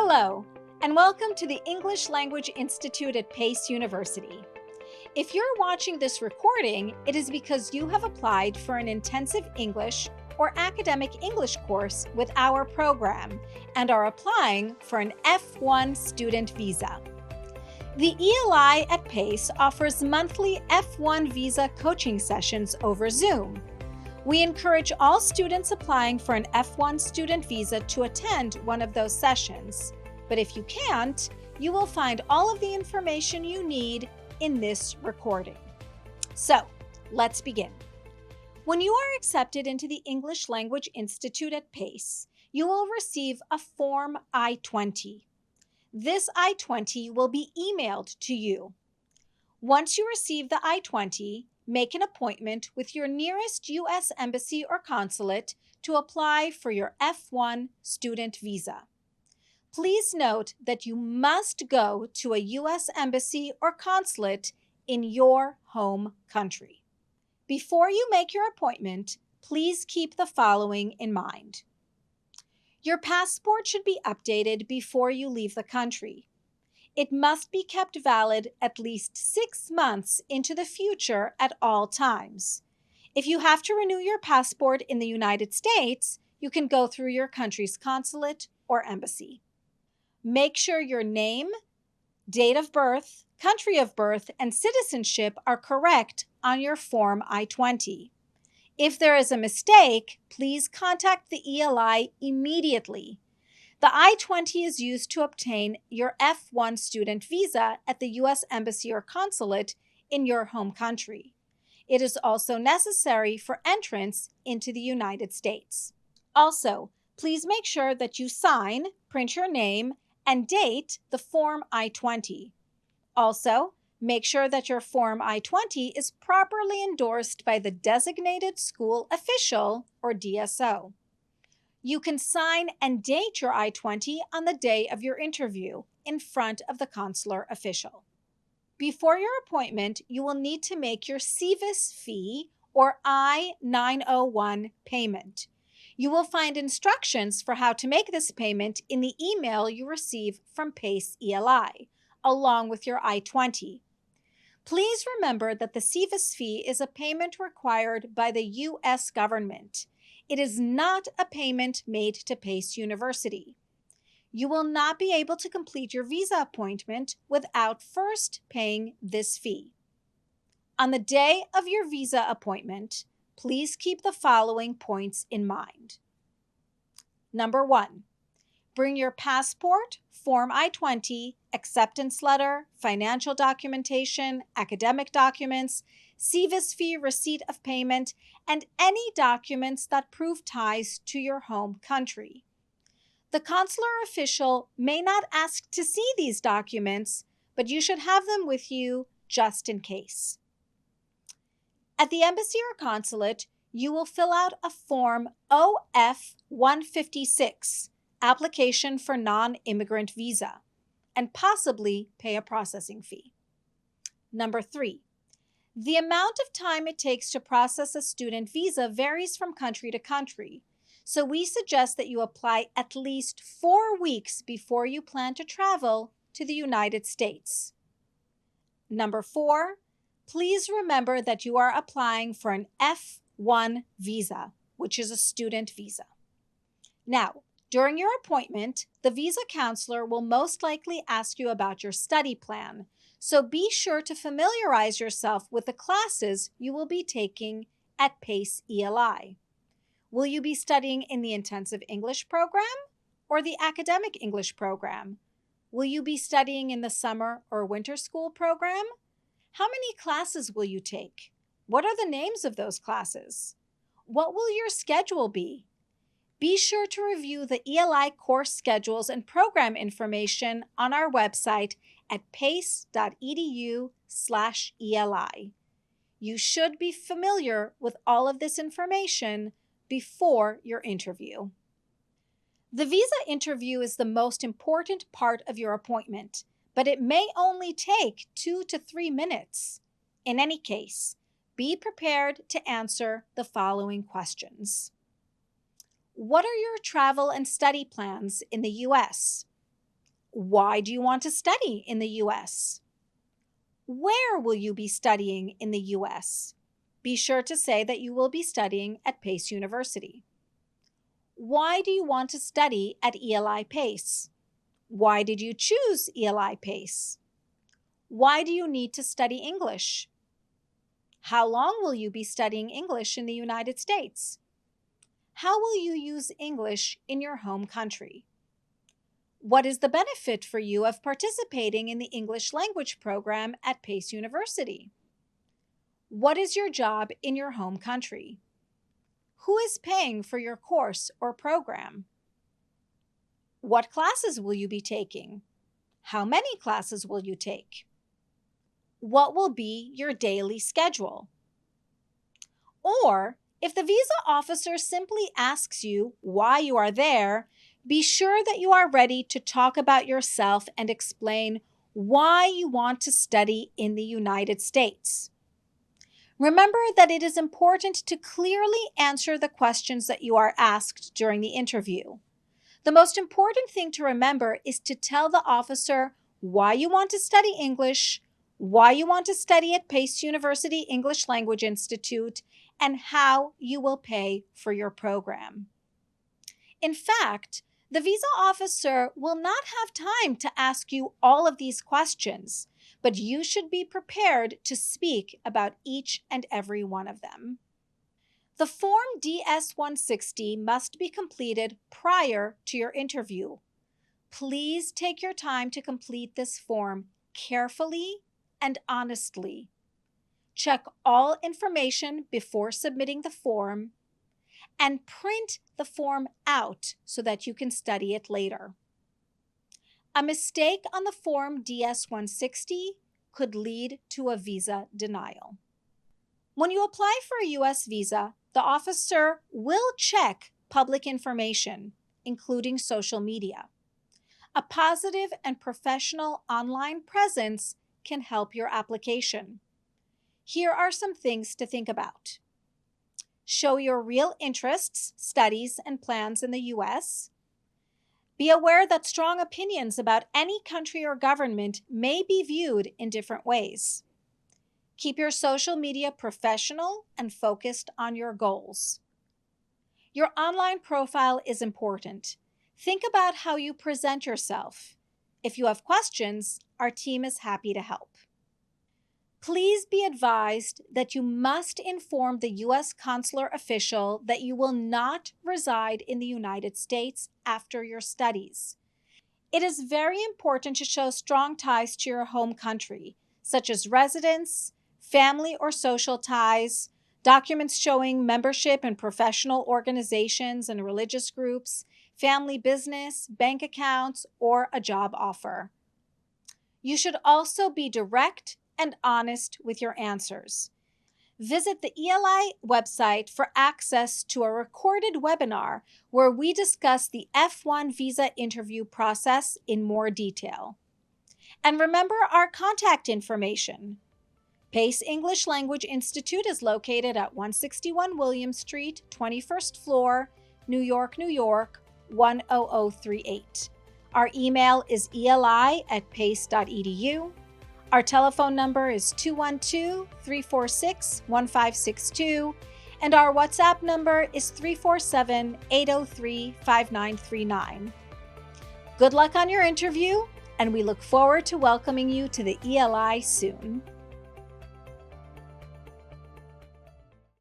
Hello, and welcome to the English Language Institute at Pace University. If you're watching this recording, it is because you have applied for an intensive English or academic English course with our program and are applying for an F1 student visa. The ELI at Pace offers monthly F1 visa coaching sessions over Zoom. We encourage all students applying for an F1 student visa to attend one of those sessions. But if you can't, you will find all of the information you need in this recording. So, let's begin. When you are accepted into the English Language Institute at Pace, you will receive a Form I-20. This I-20 will be emailed to you. Once you receive the I-20, make an appointment with your nearest U.S. Embassy or consulate to apply for your F1 student visa. Please note that you must go to a U.S. Embassy or consulate in your home country. Before you make your appointment, please keep the following in mind. Your passport should be updated before you leave the country. It must be kept valid at least 6 months into the future at all times. If you have to renew your passport in the United States, you can go through your country's consulate or embassy. Make sure your name, date of birth, country of birth, and citizenship are correct on your Form I-20. If there is a mistake, please contact the ELI immediately. The I-20 is used to obtain your F1 student visa at the U.S. Embassy or consulate in your home country. It is also necessary for entrance into the United States. Also, please make sure that you sign, print your name, and date the Form I-20. Also, make sure that your Form I-20 is properly endorsed by the designated school official or DSO. You can sign and date your I-20 on the day of your interview in front of the consular official. Before your appointment, you will need to make your SEVIS fee or I-901 payment. You will find instructions for how to make this payment in the email you receive from Pace ELI, along with your I-20. Please remember that the SEVIS fee is a payment required by the U.S. government. It is not a payment made to Pace University. You will not be able to complete your visa appointment without first paying this fee. On the day of your visa appointment, please keep the following points in mind. Number 1, bring your passport, Form I-20, acceptance letter, financial documentation, academic documents, SEVIS fee receipt of payment, and any documents that prove ties to your home country. The consular official may not ask to see these documents, but you should have them with you just in case. At the embassy or consulate, you will fill out a Form OF-156, Application for Non-Immigrant Visa, and possibly pay a processing fee. Number 3, the amount of time it takes to process a student visa varies from country to country, so we suggest that you apply at least 4 weeks before you plan to travel to the United States. Number 4, please remember that you are applying for an F1 visa, which is a student visa. Now, during your appointment, the visa counselor will most likely ask you about your study plan, so be sure to familiarize yourself with the classes you will be taking at Pace ELI. Will you be studying in the intensive English program or the academic English program? Will you be studying in the summer or winter school program? How many classes will you take? What are the names of those classes? What will your schedule be? Be sure to review the ELI course schedules and program information on our website at pace.edu/ELI. You should be familiar with all of this information before your interview. The visa interview is the most important part of your appointment, but it may only take 2 to 3 minutes. In any case, be prepared to answer the following questions. What are your travel and study plans in the U.S.? Why do you want to study in the US? Where will you be studying in the US? Be sure to say that you will be studying at Pace University. Why do you want to study at ELI Pace? Why did you choose ELI Pace? Why do you need to study English? How long will you be studying English in the United States? How will you use English in your home country? What is the benefit for you of participating in the English language program at Pace University? What is your job in your home country? Who is paying for your course or program? What classes will you be taking? How many classes will you take? What will be your daily schedule? Or, if the visa officer simply asks you why you are there, be sure that you are ready to talk about yourself and explain why you want to study in the United States. Remember that it is important to clearly answer the questions that you are asked during the interview. The most important thing to remember is to tell the officer why you want to study English, why you want to study at Pace University English Language Institute, and how you will pay for your program. In fact, the visa officer will not have time to ask you all of these questions, but you should be prepared to speak about each and every one of them. The Form DS-160 must be completed prior to your interview. Please take your time to complete this form carefully and honestly. Check all information before submitting the form, and print the form out so that you can study it later. A mistake on the Form DS-160 could lead to a visa denial. When you apply for a U.S. visa, the officer will check public information, including social media. A positive and professional online presence can help your application. Here are some things to think about. Show your real interests, studies, and plans in the U.S. Be aware that strong opinions about any country or government may be viewed in different ways. Keep your social media professional and focused on your goals. Your online profile is important. Think about how you present yourself. If you have questions, our team is happy to help. Please be advised that you must inform the U.S. consular official that you will not reside in the United States after your studies. It is very important to show strong ties to your home country, such as residence, family or social ties, documents showing membership in professional organizations and religious groups, family business, bank accounts, or a job offer. You should also be direct and honest with your answers. Visit the ELI website for access to a recorded webinar where we discuss the F1 visa interview process in more detail. And remember our contact information. Pace English Language Institute is located at 161 William Street, 21st floor, New York, New York, 10038. Our email is eli@pace.edu. Our telephone number is 212-346-1562, and our WhatsApp number is 347-803-5939. Good luck on your interview, and we look forward to welcoming you to the ELI soon.